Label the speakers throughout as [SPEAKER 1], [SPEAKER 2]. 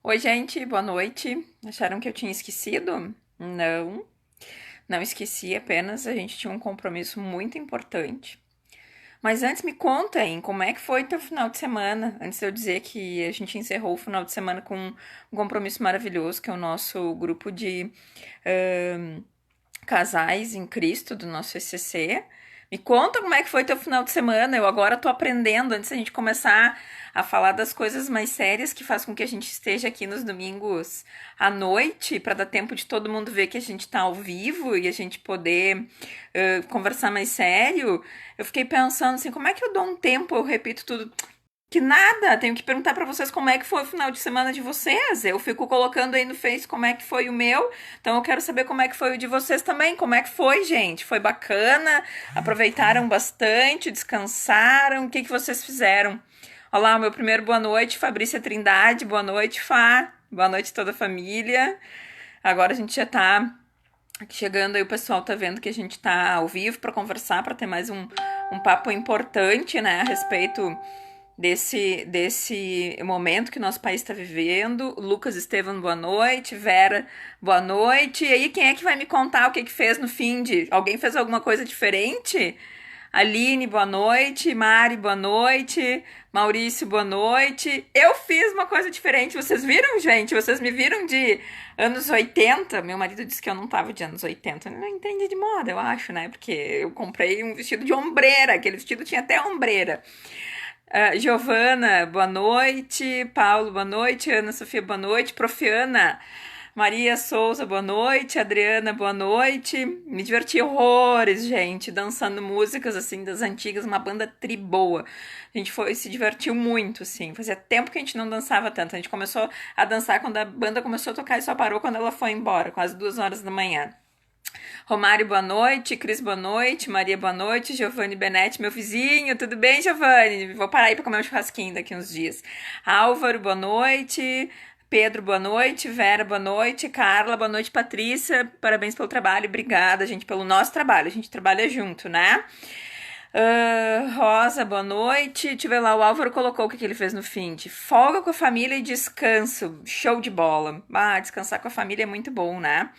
[SPEAKER 1] Oi, gente, boa noite. Acharam que eu tinha esquecido? Não, não esqueci, apenas a gente tinha um compromisso muito importante. Mas antes me contem como é que foi teu final de semana, antes de eu dizer que a gente encerrou o final de semana com um compromisso maravilhoso, que é o nosso grupo de casais em Cristo do nosso ECC. Me conta como é que foi teu final de semana. Eu agora tô aprendendo, antes da gente começar a falar das coisas mais sérias que faz com que a gente esteja aqui nos domingos à noite, para dar tempo de todo mundo ver que a gente tá ao vivo e a gente poder conversar mais sério. Eu fiquei pensando assim, como é que eu dou um tempo, eu repito tudo que nada, tenho que perguntar pra vocês como é que foi o final de semana de vocês. Eu fico colocando aí no Face como é que foi o meu, então eu quero saber como é que foi o de vocês também. Como é que foi, gente? Foi bacana? Aproveitaram bastante? Descansaram? O que que vocês fizeram? Olá, o meu primeiro boa noite, Fabrícia Trindade. Boa noite, Fá. Boa noite toda a família. Agora a gente já tá chegando aí, o pessoal tá vendo que a gente tá ao vivo pra conversar, pra ter mais um papo importante, né, a respeito desse momento que nosso país está vivendo. Lucas Estevam, boa noite. Vera, boa noite. E aí, quem é que vai me contar o que que fez no fim de? Alguém fez alguma coisa diferente? Aline, boa noite. Mari, boa noite. Maurício, boa noite. Eu fiz uma coisa diferente. Vocês viram, gente? Vocês me viram de anos 80? Meu marido disse que eu não tava de anos 80. Ele não entende de moda, eu acho, né? Porque eu comprei um vestido de ombreira. Aquele vestido tinha até ombreira. Giovana, boa noite. Paulo, boa noite. Ana Sofia, boa noite. Profiana, Maria Souza, boa noite. Adriana, boa noite. Me diverti horrores, gente, dançando músicas assim das antigas, uma banda tri boa. A gente foi, se divertiu muito, assim. Fazia tempo que a gente não dançava tanto. A gente começou a dançar quando a banda começou a tocar e só parou quando ela foi embora, quase 2 horas da manhã. Romário, boa noite. Cris, boa noite. Maria, boa noite. Giovanni Benetti, meu vizinho. Tudo bem, Giovanni? Vou parar aí pra comer um churrasquinho daqui uns dias. Álvaro, boa noite. Pedro, boa noite. Vera, boa noite. Carla, boa noite. Patrícia, parabéns pelo trabalho. Obrigada, gente, pelo nosso trabalho. A gente trabalha junto, né? Rosa, boa noite. Deixa eu ver lá, o Álvaro colocou o que ele fez no fim. De folga com a família e descanso. Show de bola. Ah, descansar com a família é muito bom, né?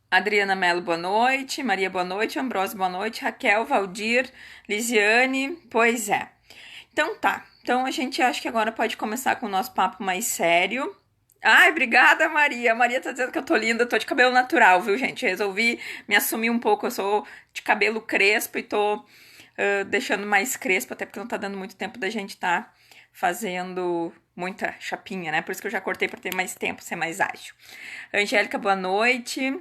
[SPEAKER 1] Adriana Mello, boa noite. Maria, boa noite. Ambrosio, boa noite. Raquel, Valdir, Lisiane. Pois é. Então tá. Então a gente acha que agora pode começar com o nosso papo mais sério. Ai, obrigada, Maria. A Maria tá dizendo que eu tô linda, tô de cabelo natural, viu, gente? Resolvi me assumir um pouco. Eu sou de cabelo crespo e tô deixando mais crespo, até porque não tá dando muito tempo da gente tá fazendo muita chapinha, né? Por isso que eu já cortei pra ter mais tempo, ser mais ágil. Angélica, boa noite.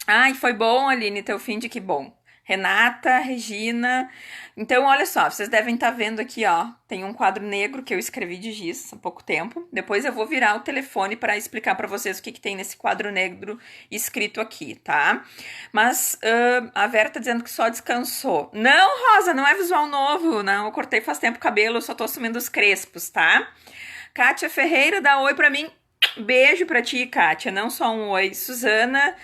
[SPEAKER 1] Ai, foi bom, Aline, teu fim de que bom. Renata, Regina. Então, olha só, vocês devem estar vendo aqui, ó. Tem um quadro negro que eu escrevi de giz há pouco tempo. Depois eu vou virar o telefone para explicar para vocês o que que tem nesse quadro negro escrito aqui, tá? Mas a Vera tá dizendo que só descansou. Não, Rosa, não é visual novo, não. Eu cortei faz tempo o cabelo, eu só tô assumindo os crespos, tá? Kátia Ferreira, dá oi pra mim. Beijo pra ti, Kátia. Não só um oi. Suzana,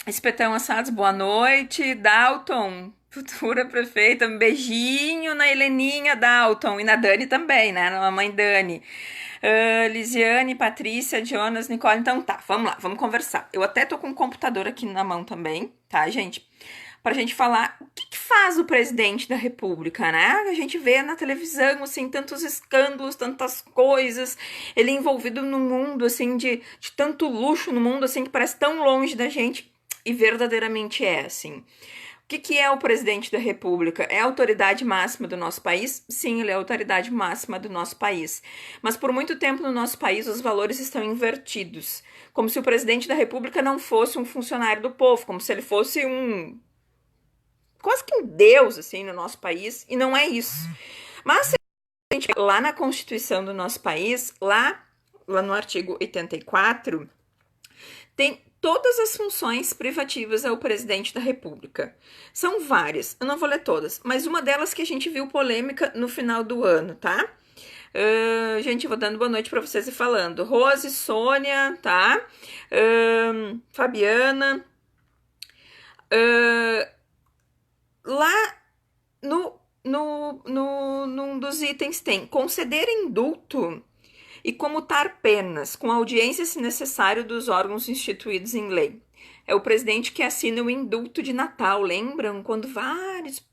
[SPEAKER 1] Espetão Assados, boa noite. Dalton, futura prefeita, um beijinho na Heleninha Dalton e na Dani também, né? Na mamãe Dani. Lisiane, Patrícia, Jonas, Nicole. Então tá, vamos lá, vamos conversar. Eu até tô com o computador aqui na mão também, tá, gente? Pra gente falar o que faz o presidente da República, né? A gente vê na televisão, assim, tantos escândalos, tantas coisas, ele envolvido num mundo, assim, de tanto luxo no mundo, assim, que parece tão longe da gente, e verdadeiramente é, assim. O que é o presidente da República? É a autoridade máxima do nosso país? Sim, ele é a autoridade máxima do nosso país. Mas por muito tempo no nosso país os valores estão invertidos. Como se o presidente da República não fosse um funcionário do povo, como se ele fosse quase que um deus, assim, no nosso país, e não é isso. Mas se a gente lá na Constituição do nosso país, lá no artigo 84, tem todas as funções privativas ao presidente da República. São várias, eu não vou ler todas, mas uma delas que a gente viu polêmica no final do ano, tá? Gente, eu vou dando boa noite para vocês e falando. Rose, Sônia, tá? Fabiana. Lá no num dos itens tem conceder indulto e comutar penas, com audiência, se necessário, dos órgãos instituídos em lei. É o presidente que assina o indulto de Natal, lembram? Quando vários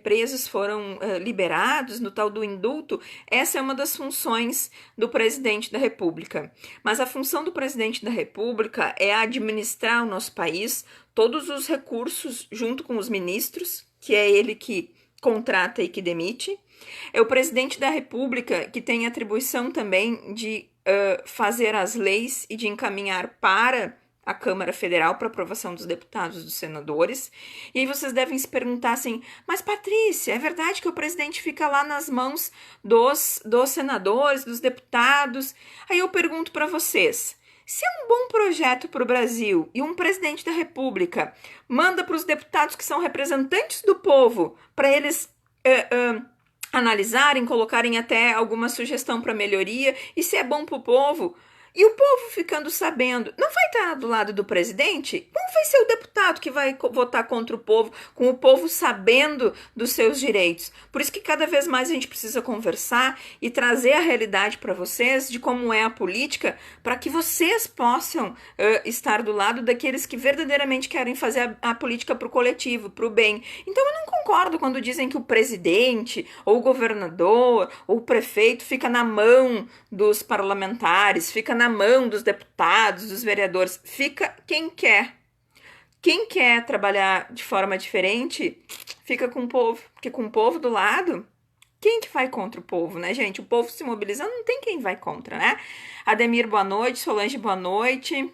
[SPEAKER 1] presos foram liberados no tal do indulto, essa é uma das funções do presidente da República. Mas a função do presidente da República é administrar o nosso país, todos os recursos junto com os ministros, que é ele que contrata e que demite. É o presidente da República que tem atribuição também de fazer as leis e de encaminhar para a Câmara Federal para aprovação dos deputados e dos senadores. E aí vocês devem se perguntar assim, mas Patrícia, é verdade que o presidente fica lá nas mãos dos senadores, dos deputados? Aí eu pergunto para vocês, se é um bom projeto para o Brasil e um presidente da República manda para os deputados que são representantes do povo, para eles analisarem, colocarem até alguma sugestão para melhoria, e se é bom para o povo, e o povo ficando sabendo, não vai estar do lado do presidente? Como vai ser o deputado que vai votar contra o povo, com o povo sabendo dos seus direitos? Por isso que cada vez mais a gente precisa conversar e trazer a realidade para vocês de como é a política, para que vocês possam estar do lado daqueles que verdadeiramente querem fazer a política para o coletivo, para o bem. Então eu não concordo quando dizem que o presidente, ou o governador, ou o prefeito fica na mão dos parlamentares, fica na mão dos deputados, dos vereadores. Fica quem quer. Quem quer trabalhar de forma diferente, fica com o povo. Porque com o povo do lado, quem que vai contra o povo, né, gente? O povo se mobilizando, não tem quem vai contra, né? Ademir, boa noite. Solange, boa noite.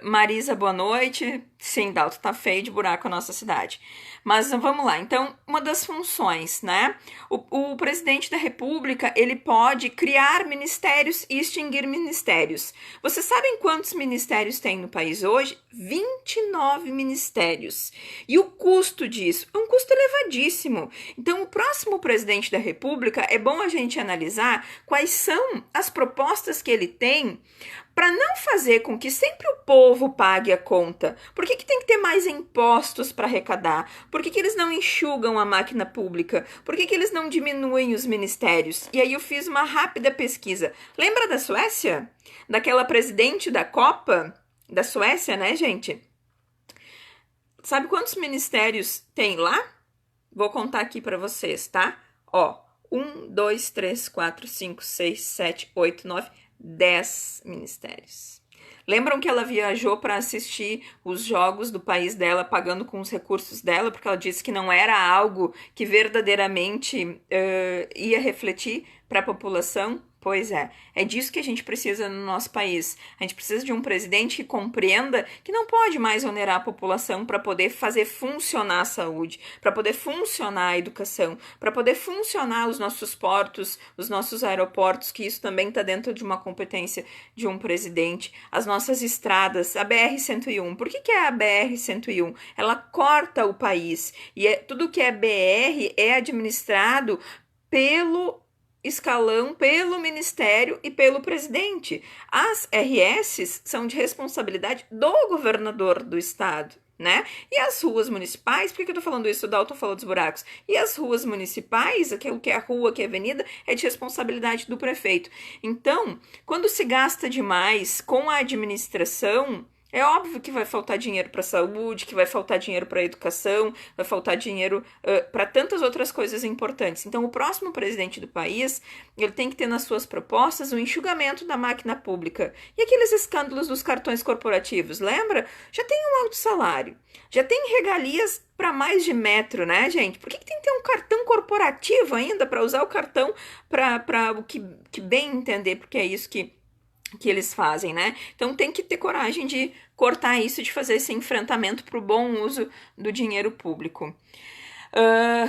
[SPEAKER 1] Marisa, boa noite. Sim, Dalton, tá feio de buraco a nossa cidade. Mas vamos lá. Então, uma das funções, né? O presidente da República, ele pode criar ministérios e extinguir ministérios. Vocês sabem quantos ministérios tem no país hoje? 29 ministérios. E o custo disso? É um custo elevadíssimo. Então, o próximo presidente da República, é bom a gente analisar quais são as propostas que ele tem para não fazer com que sempre o povo pague a conta. Por que tem que ter mais impostos para arrecadar? Por que eles não enxugam a máquina pública? Por que eles não diminuem os ministérios? E aí eu fiz uma rápida pesquisa. Lembra da Suécia? Daquela presidente da Copa da Suécia, né, gente? Sabe quantos ministérios tem lá? Vou contar aqui para vocês, tá? Ó, 1, 2, 3, 4, 5, 6, 7, 8, 9... 10 ministérios. Lembram que ela viajou para assistir os jogos do país dela, pagando com os recursos dela, porque ela disse que não era algo que verdadeiramente ia refletir para a população? Pois é disso que a gente precisa no nosso país. A gente precisa de um presidente que compreenda que não pode mais onerar a população para poder fazer funcionar a saúde, para poder funcionar a educação, para poder funcionar os nossos portos, os nossos aeroportos, que isso também está dentro de uma competência de um presidente, as nossas estradas, a BR-101. Por que é a BR-101? Ela corta o país e tudo que é BR é administrado pelo escalão, pelo ministério e pelo presidente. As RS são de responsabilidade do governador do estado, né? E as ruas municipais, por que eu tô falando isso? O Dalton falou dos buracos. E as ruas municipais, aquilo que é a rua, que é a avenida, é de responsabilidade do prefeito. Então, quando se gasta demais com a administração, é óbvio que vai faltar dinheiro para a saúde, que vai faltar dinheiro para a educação, vai faltar dinheiro para tantas outras coisas importantes. Então, o próximo presidente do país, ele tem que ter nas suas propostas o enxugamento da máquina pública. E aqueles escândalos dos cartões corporativos, lembra? Já tem um alto salário, já tem regalias para mais de metro, né, gente? Por que tem que ter um cartão corporativo ainda para usar o cartão para o que bem entender, porque é isso que eles fazem, né? Então tem que ter coragem de cortar isso, de fazer esse enfrentamento para o bom uso do dinheiro público.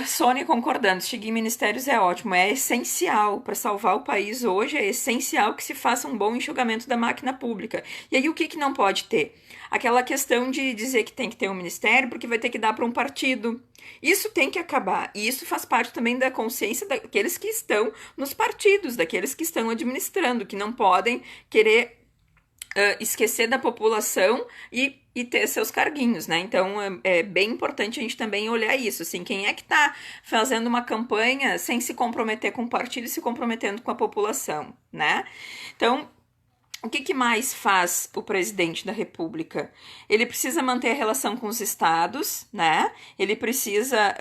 [SPEAKER 1] Sônia concordando, extinguir ministérios é ótimo, é essencial para salvar o país hoje, é essencial que se faça um bom enxugamento da máquina pública. E aí o que não pode ter? Aquela questão de dizer que tem que ter um ministério porque vai ter que dar para um partido. Isso tem que acabar, e isso faz parte também da consciência daqueles que estão nos partidos, daqueles que estão administrando, que não podem querer esquecer da população e ter seus carguinhos, né? Então é bem importante a gente também olhar isso, assim, quem é que tá fazendo uma campanha sem se comprometer com o partido e se comprometendo com a população, né? Então, o que mais faz o presidente da República? Ele precisa manter a relação com os estados, né? Ele precisa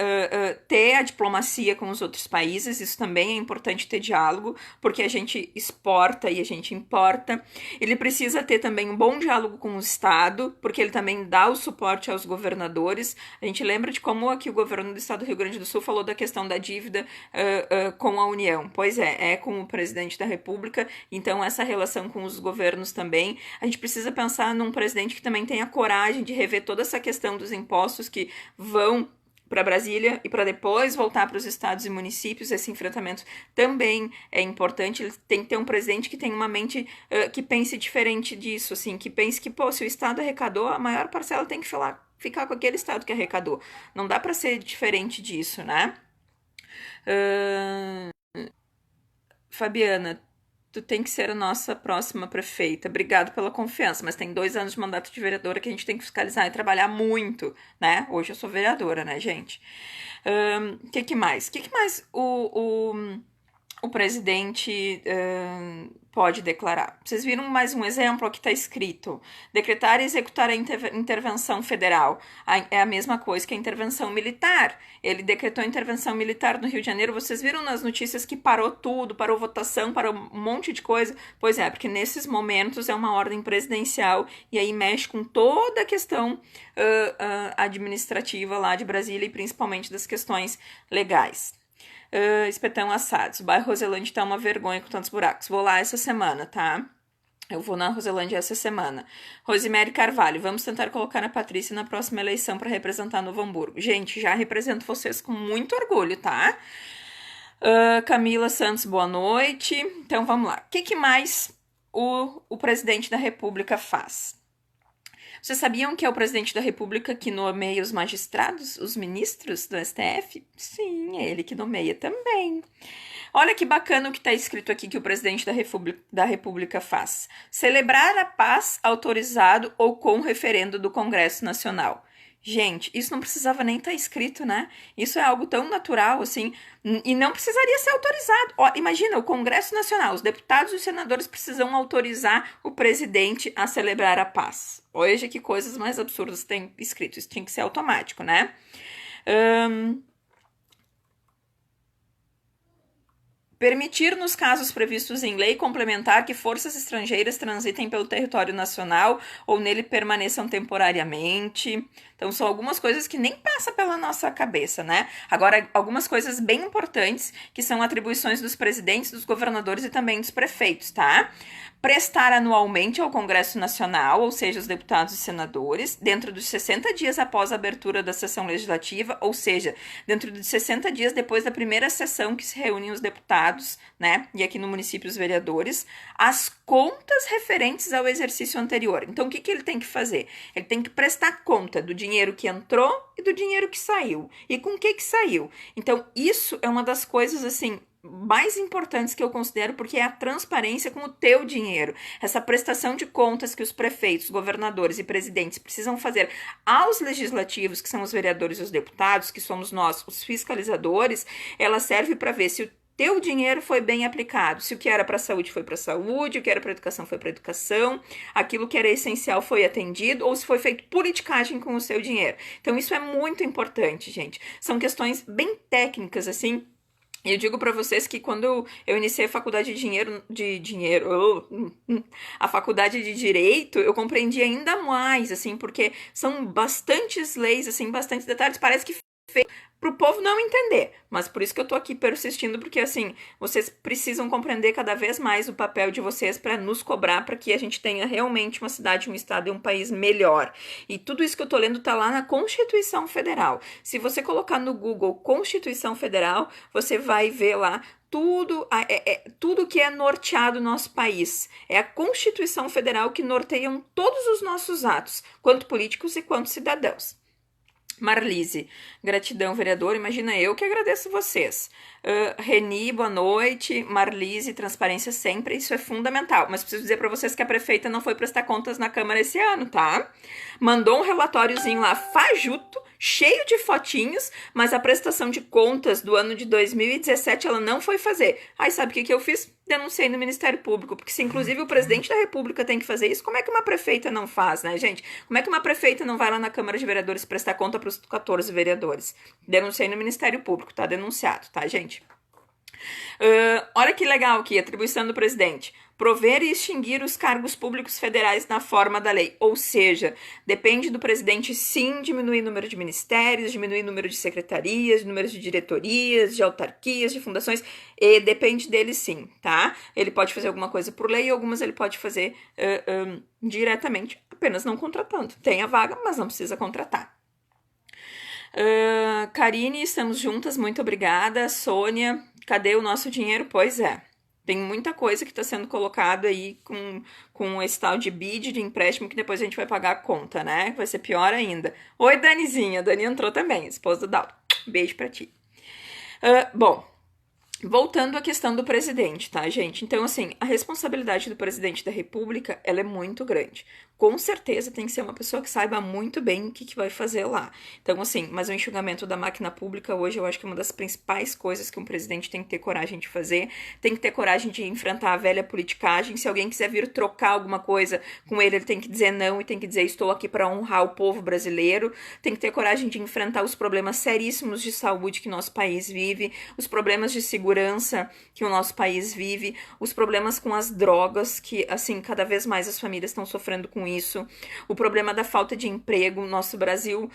[SPEAKER 1] ter a diplomacia com os outros países, isso também é importante ter diálogo, porque a gente exporta e a gente importa. Ele precisa ter também um bom diálogo com o estado, porque ele também dá o suporte aos governadores. A gente lembra de como aqui o governo do estado do Rio Grande do Sul falou da questão da dívida com a União. Pois é com o presidente da República, então essa relação com os governos também. A gente precisa pensar num presidente que também tenha coragem de rever toda essa questão dos impostos que vão para Brasília e para depois voltar para os estados e municípios. Esse enfrentamento também é importante. Ele tem que ter um presidente que tenha uma mente que pense diferente disso, assim, que pense que, pô, se o estado arrecadou, a maior parcela tem que ficar com aquele estado que arrecadou. Não dá para ser diferente disso, né? Fabiana, tu tem que ser a nossa próxima prefeita. Obrigado pela confiança, mas tem 2 anos de mandato de vereadora que a gente tem que fiscalizar e trabalhar muito, né? Hoje eu sou vereadora, né, gente? Que mais? O que mais o presidente pode declarar? Vocês viram mais um exemplo? Aqui está escrito: decretar e executar a intervenção federal. É a mesma coisa que a intervenção militar. Ele decretou a intervenção militar no Rio de Janeiro. Vocês viram nas notícias que parou tudo, parou votação, parou um monte de coisa? Pois é, porque nesses momentos é uma ordem presidencial e aí mexe com toda a questão administrativa lá de Brasília e principalmente das questões legais. Espetão assados. O bairro Roselândia tá uma vergonha com tantos buracos. Vou lá essa semana, tá? Eu vou na Roselândia essa semana. Rosemary Carvalho, vamos tentar colocar a Patrícia na próxima eleição para representar Novo Hamburgo. Gente, já represento vocês com muito orgulho, tá? Camila Santos, boa noite. Então, vamos lá. O que mais o presidente da República faz? Vocês sabiam que é o presidente da República que nomeia os magistrados, os ministros do STF? Sim, é ele que nomeia também. Olha que bacana o que está escrito aqui que o presidente da República faz. Celebrar a paz autorizado ou com referendo do Congresso Nacional. Gente, isso não precisava nem estar escrito, né? Isso é algo tão natural, assim, e não precisaria ser autorizado. Ó, imagina, o Congresso Nacional, os deputados e os senadores precisam autorizar o presidente a celebrar a paz. Veja que coisas mais absurdas tem escrito. Isso tinha que ser automático, né? Permitir, nos casos previstos em lei complementar, que forças estrangeiras transitem pelo território nacional ou nele permaneçam temporariamente. Então, são algumas coisas que nem passam pela nossa cabeça, né? Agora, algumas coisas bem importantes, que são atribuições dos presidentes, dos governadores e também dos prefeitos, tá? Prestar anualmente ao Congresso Nacional, ou seja, os deputados e senadores, dentro dos 60 dias após a abertura da sessão legislativa, ou seja, dentro de 60 dias depois da primeira sessão que se reúnem os deputados, né, e aqui no município os vereadores, as contas referentes ao exercício anterior. Então, o que ele tem que fazer? Ele tem que prestar conta do dinheiro que entrou e do dinheiro que saiu. E com o que saiu? Então, isso é uma das coisas, assim, mais importantes que eu considero, porque é a transparência com o teu dinheiro. Essa prestação de contas que os prefeitos, governadores e presidentes precisam fazer aos legislativos, que são os vereadores e os deputados, que somos nós, os fiscalizadores, ela serve para ver se o teu dinheiro foi bem aplicado, se o que era para a saúde foi para a saúde, o que era para a educação foi para a educação, aquilo que era essencial foi atendido, ou se foi feito politicagem com o seu dinheiro. Então isso é muito importante, gente. São questões bem técnicas, assim. Eu digo para vocês que quando eu iniciei a faculdade a faculdade de Direito, eu compreendi ainda mais, assim, porque são bastantes leis, assim, bastantes detalhes, parece que feito pro povo não entender, mas por isso que eu tô aqui persistindo, porque assim, vocês precisam compreender cada vez mais o papel de vocês para nos cobrar, para que a gente tenha realmente uma cidade, um estado e um país melhor. E tudo isso que eu tô lendo tá lá na Constituição Federal. Se você colocar no Google Constituição Federal, você vai ver lá tudo que é norteado no nosso país. É a Constituição Federal que norteiam todos os nossos atos, quanto políticos e quanto cidadãos. Marlise, gratidão, vereador. Imagina eu que agradeço vocês. Reni, boa noite. Marlise, transparência sempre, isso é fundamental. Mas preciso dizer para vocês que a prefeita não foi prestar contas na Câmara esse ano, tá? Mandou um relatóriozinho lá fajuto, cheio de fotinhos, mas a prestação de contas do ano de 2017 ela não foi fazer. Aí sabe o que eu fiz? Denunciei no Ministério Público, porque se inclusive o presidente da República tem que fazer isso, como é que uma prefeita não faz, né, gente? Como é que uma prefeita não vai lá na Câmara de Vereadores prestar conta para os 14 vereadores? Denunciei no Ministério Público, tá denunciado, tá, gente? Olha que legal aqui, atribuição do presidente. Prover e extinguir os cargos públicos federais na forma da lei. Ou seja, depende do presidente, sim, diminuir o número de ministérios, diminuir o número de secretarias, número de diretorias, de autarquias, de fundações, e depende dele, sim, tá? Ele pode fazer alguma coisa por lei, algumas ele pode fazer diretamente, apenas não contratando. Tem a vaga, mas não precisa contratar. Karine, estamos juntas, muito obrigada. Sônia, cadê o nosso dinheiro? Pois é. Tem muita coisa que está sendo colocado aí com esse tal de bid, de empréstimo, que depois a gente vai pagar a conta, né? Vai ser pior ainda. Oi, Danizinha. A Dani entrou também, esposa do Dalton. Beijo pra ti. Bom, voltando à questão do presidente, tá, gente? Então, assim, a responsabilidade do presidente da República, ela é muito grande. Com certeza tem que ser uma pessoa que saiba muito bem o que vai fazer lá. Então, assim, mas o enxugamento da máquina pública hoje eu acho que é uma das principais coisas que um presidente tem que ter coragem de fazer. Tem que ter coragem de enfrentar a velha politicagem. Se alguém quiser vir trocar alguma coisa com ele tem que dizer não e tem que dizer estou aqui para honrar o povo brasileiro. Tem que ter coragem de enfrentar os problemas seríssimos de saúde que nosso país vive, os problemas de segurança que o nosso país vive, os problemas com as drogas que, assim, cada vez mais as famílias estão sofrendo com isso, o problema da falta de emprego. Nosso Brasil...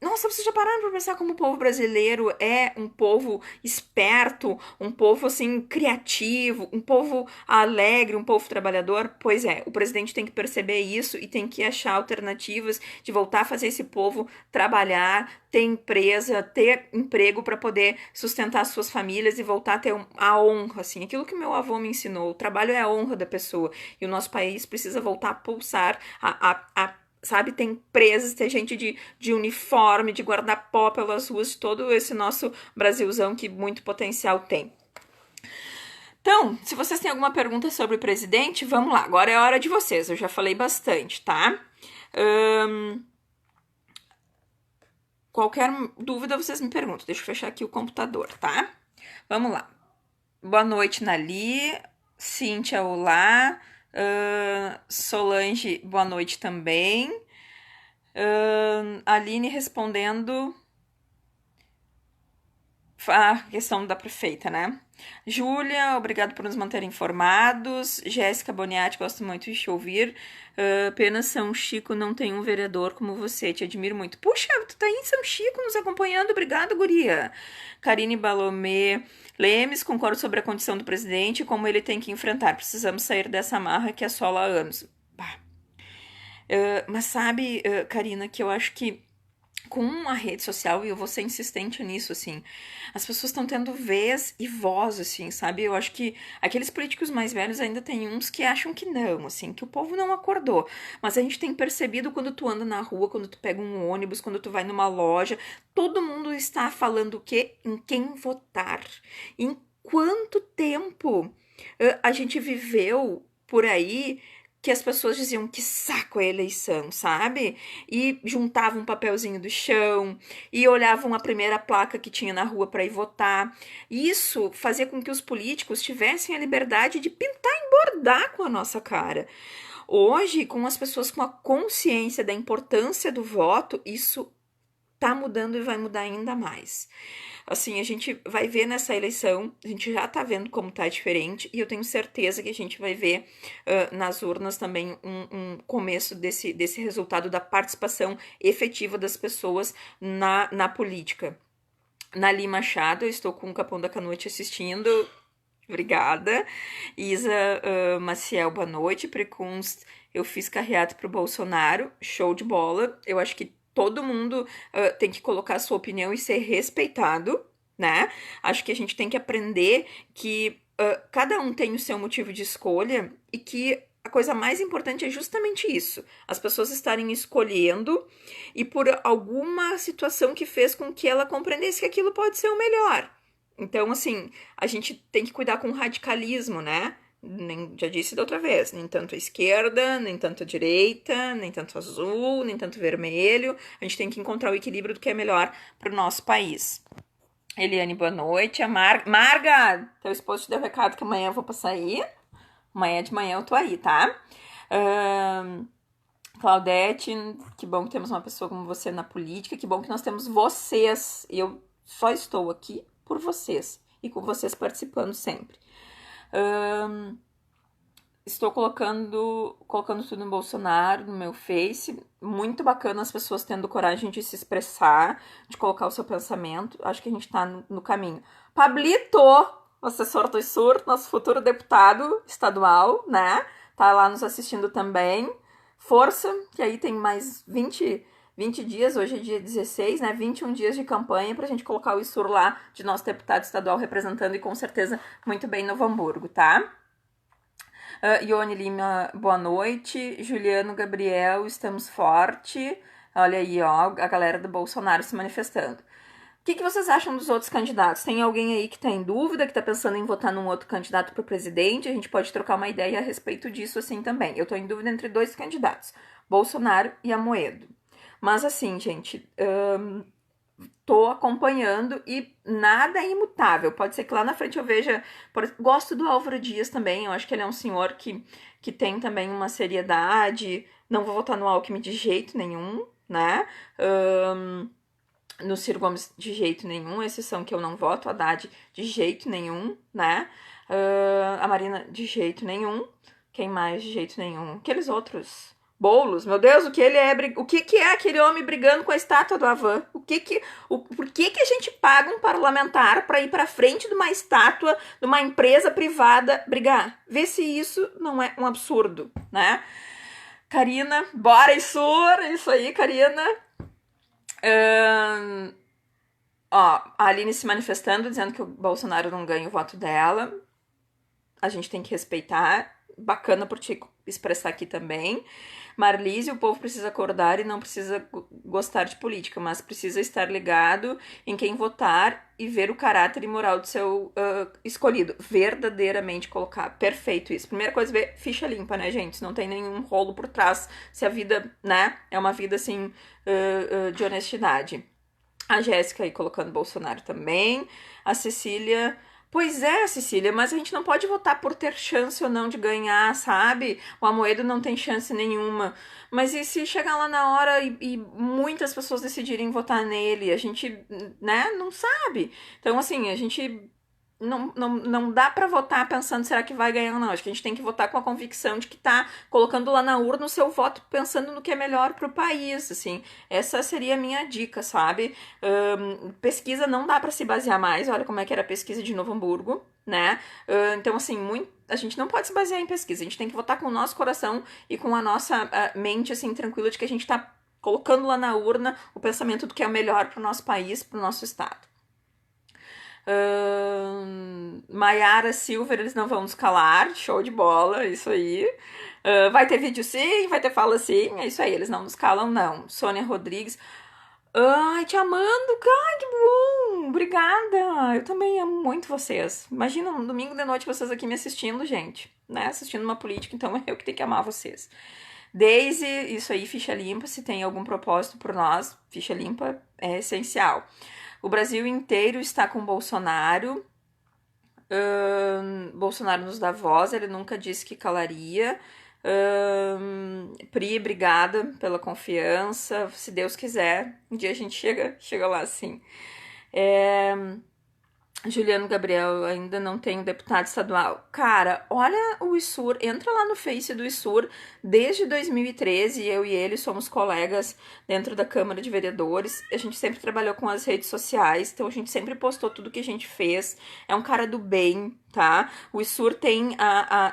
[SPEAKER 1] Nossa, vocês já pararam para pensar como o povo brasileiro é um povo esperto, um povo, assim, criativo, um povo alegre, um povo trabalhador? Pois é, o presidente tem que perceber isso e tem que achar alternativas de voltar a fazer esse povo trabalhar, ter empresa, ter emprego para poder sustentar suas famílias e voltar a ter a honra, assim, aquilo que meu avô me ensinou. O trabalho é a honra da pessoa e o nosso país precisa voltar a pulsar, sabe, tem empresas, tem gente de uniforme, de guarda-pó pelas ruas, de todo esse nosso Brasilzão que muito potencial tem. Então, se vocês têm alguma pergunta sobre o presidente, vamos lá, agora é a hora de vocês, eu já falei bastante, tá? Qualquer dúvida vocês me perguntam, deixa eu fechar aqui o computador, tá? Vamos lá. Boa noite, Nali. Cíntia, olá. Solange, boa noite também. Aline respondendo a questão da prefeita, né? Júlia, obrigado por nos manter informados. Jéssica Boniati, gosto muito de te ouvir. Apenas São Chico não tem um vereador como você, te admiro muito. Puxa, tu tá aí em São Chico nos acompanhando, obrigado, guria. Karine Balomé Lemes, concordo sobre a condição do presidente e como ele tem que enfrentar. Precisamos sair dessa marra que assola há anos. Mas sabe, Karina, que eu acho que com a rede social, e eu vou ser insistente nisso, assim, as pessoas estão tendo vez e voz, assim, sabe? Eu acho que aqueles políticos mais velhos ainda tem uns que acham que não, assim, que o povo não acordou. Mas a gente tem percebido quando tu anda na rua, quando tu pega um ônibus, quando tu vai numa loja, todo mundo está falando o quê? Em quem votar. Em quanto tempo a gente viveu por aí que as pessoas diziam que saco a eleição, sabe? E juntavam um papelzinho do chão e olhavam a primeira placa que tinha na rua para ir votar. Isso fazia com que os políticos tivessem a liberdade de pintar e bordar com a nossa cara. Hoje, com as pessoas com a consciência da importância do voto, isso tá mudando e vai mudar ainda mais. Assim, a gente vai ver nessa eleição, a gente já tá vendo como tá diferente, e eu tenho certeza que a gente vai ver nas urnas também um começo desse resultado da participação efetiva das pessoas na política. Nali Machado, eu estou com o Capão da Canoa te assistindo, obrigada. Isa Maciel, boa noite. Preconst, eu fiz carreata pro Bolsonaro, show de bola. Eu acho que todo mundo tem que colocar a sua opinião e ser respeitado, né? Acho que a gente tem que aprender que cada um tem o seu motivo de escolha e que a coisa mais importante é justamente isso. As pessoas estarem escolhendo e por alguma situação que fez com que ela compreendesse que aquilo pode ser o melhor. Então, assim, a gente tem que cuidar com o radicalismo, né? Já disse da outra vez, nem tanto a esquerda, nem tanto a direita, nem tanto azul, nem tanto vermelho. A gente tem que encontrar o equilíbrio do que é melhor para o nosso país. Eliane, boa noite. A Marga, teu esposo te deu recado que amanhã eu vou pra sair. Amanhã de manhã eu tô aí, tá? Claudete, que bom que temos uma pessoa como você na política, que bom que nós temos vocês. E eu só estou aqui por vocês e com vocês participando sempre. Estou colocando tudo no Bolsonaro, no meu Face. Muito bacana as pessoas tendo coragem de se expressar, de colocar o seu pensamento. Acho que a gente tá no caminho. Pablito, o assessor do Sur, nosso futuro deputado estadual, né? Tá lá nos assistindo também. Força, que aí tem mais 20 dias, hoje é dia 16, né? 21 dias de campanha pra gente colocar o ISUR lá de nosso deputado estadual representando e com certeza muito bem Novo Hamburgo, tá? Ione Lima, boa noite. Juliano Gabriel, estamos forte. Olha aí, ó, a galera do Bolsonaro se manifestando. O que vocês acham dos outros candidatos? Tem alguém aí que tá em dúvida, que tá pensando em votar num outro candidato para presidente? A gente pode trocar uma ideia a respeito disso assim também. Eu tô em dúvida entre dois candidatos, Bolsonaro e Amoedo. Mas assim, gente, tô acompanhando e nada é imutável. Pode ser que lá na frente eu veja... Gosto do Álvaro Dias também, eu acho que ele é um senhor que tem também uma seriedade. Não vou votar no Alckmin de jeito nenhum, né? No Ciro Gomes de jeito nenhum, exceção que eu não voto, a Haddad de jeito nenhum, né? A Marina de jeito nenhum. Quem mais de jeito nenhum? Aqueles outros... Boulos, meu Deus, o que ele é, o que é aquele homem brigando com a estátua do Havan? Por que a gente paga um parlamentar para ir para frente de uma estátua de uma empresa privada brigar? Vê se isso não é um absurdo, né? Karina, bora Isur, isso aí, Karina. A Aline se manifestando, dizendo que o Bolsonaro não ganha o voto dela. A gente tem que respeitar. Bacana por te expressar aqui também. Marlise, o povo precisa acordar e não precisa gostar de política, mas precisa estar ligado em quem votar e ver o caráter e moral do seu escolhido. Verdadeiramente colocar. Perfeito isso. Primeira coisa, ver ficha limpa, né, gente? Se não tem nenhum rolo por trás, se a vida, né, é uma vida, assim, de honestidade. A Jéssica aí colocando Bolsonaro também. A Cecília... Pois é, Cecília, mas a gente não pode votar por ter chance ou não de ganhar, sabe? O Amoedo não tem chance nenhuma. Mas e se chegar lá na hora e muitas pessoas decidirem votar nele? A gente, né, não sabe. Então, assim, a gente não dá pra votar pensando será que vai ganhar ou não. Acho que a gente tem que votar com a convicção de que tá colocando lá na urna o seu voto pensando no que é melhor pro país, assim. Essa seria a minha dica, sabe? Pesquisa não dá pra se basear mais. Olha como é que era a pesquisa de Novo Hamburgo, né? Então, assim, a gente não pode se basear em pesquisa. A gente tem que votar com o nosso coração e com a nossa mente, assim, tranquila de que a gente tá colocando lá na urna o pensamento do que é o melhor pro nosso país, pro nosso estado. Maiara Silver, eles não vão nos calar, show de bola, isso aí. Vai ter vídeo sim, vai ter fala sim, é isso aí, eles não nos calam não. Sônia Rodrigues, ai, te amando, ai, que bom, obrigada, eu também amo muito vocês. Imagina um domingo de noite vocês aqui me assistindo, gente, né, assistindo uma política, então é eu que tenho que amar vocês. Daisy, isso aí, ficha limpa, se tem algum propósito por nós, ficha limpa é essencial. O Brasil inteiro está com Bolsonaro. Bolsonaro nos dá voz, ele nunca disse que calaria. Pri, obrigada pela confiança. Se Deus quiser, um dia a gente chega lá assim. Juliano Gabriel, ainda não tem um deputado estadual. Cara, olha o ISUR, entra lá no Face do ISUR. Desde 2013, eu e ele somos colegas dentro da Câmara de Vereadores. A gente sempre trabalhou com as redes sociais, então a gente sempre postou tudo que a gente fez. É um cara do bem, tá? O ISUR tem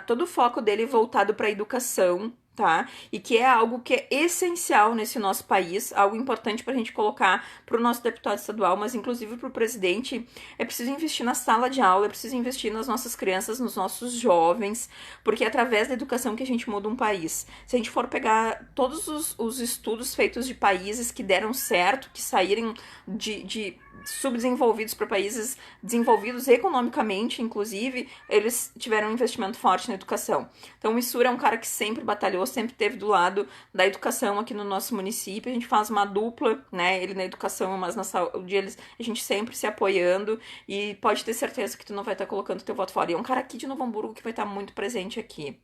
[SPEAKER 1] todo o foco dele voltado para a educação, tá? E que é algo que é essencial nesse nosso país, algo importante pra gente colocar pro nosso deputado estadual, mas inclusive pro presidente. É preciso investir na sala de aula, é preciso investir nas nossas crianças, nos nossos jovens, porque é através da educação que a gente muda um país. Se a gente for pegar todos os estudos feitos de países que deram certo, que saíram de subdesenvolvidos para países desenvolvidos economicamente, inclusive, eles tiveram um investimento forte na educação. Então, o Missura é um cara que sempre batalhou, sempre esteve do lado da educação aqui no nosso município. A gente faz uma dupla, né? Ele na educação, mas na saúde, a gente sempre se apoiando. E pode ter certeza que tu não vai estar colocando teu voto fora. E é um cara aqui de Novo Hamburgo que vai estar muito presente aqui.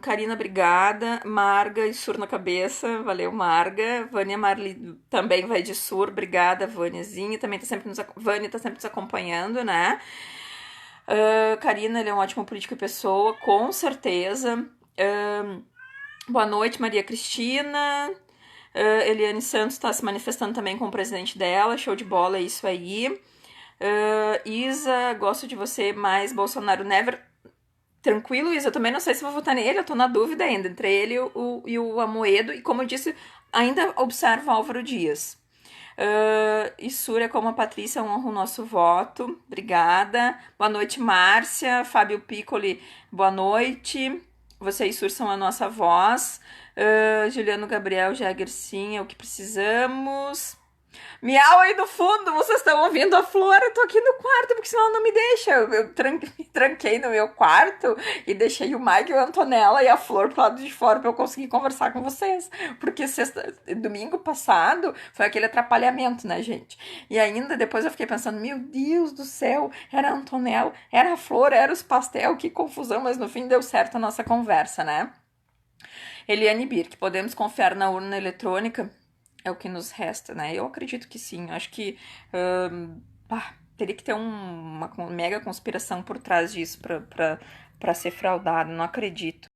[SPEAKER 1] Karina, obrigada. Marga e Sur na cabeça. Valeu, Marga. Vânia Marli também vai de Sur. Obrigada, Vâniazinha. Também tá sempre Vânia tá sempre nos acompanhando, né? Karina, ele é um ótimo político e pessoa, com certeza. Boa noite, Maria Cristina. Eliane Santos está se manifestando também com o presidente dela. Show de bola, é isso aí. Isa, gosto de você, mais Bolsonaro never. Tranquilo, Isa, eu também não sei se vou votar nele, eu tô na dúvida ainda, entre ele e o Amoedo, e como eu disse, ainda observo Álvaro Dias. E Súria, como a Patrícia, honra o nosso voto, obrigada. Boa noite, Márcia, Fábio Piccoli, boa noite. Vocês, Sur, são a nossa voz. Juliano Gabriel Jäger, sim, é o que precisamos. Miau aí do fundo, vocês estão ouvindo a Flor, eu tô aqui no quarto, porque senão ela não me deixa. Eu me tranquei no meu quarto e deixei o Mike, a Antonella e a Flor pro lado de fora pra eu conseguir conversar com vocês. Porque domingo passado foi aquele atrapalhamento, né, gente? E ainda depois eu fiquei pensando, meu Deus do céu, era a Antonella, era a Flor, era os pastel, que confusão, mas no fim deu certo a nossa conversa, né? Eliane Birk, podemos confiar na urna eletrônica? É o que nos resta, né? Eu acredito que sim. Acho que teria que ter uma mega conspiração por trás disso pra ser fraudado. Não acredito.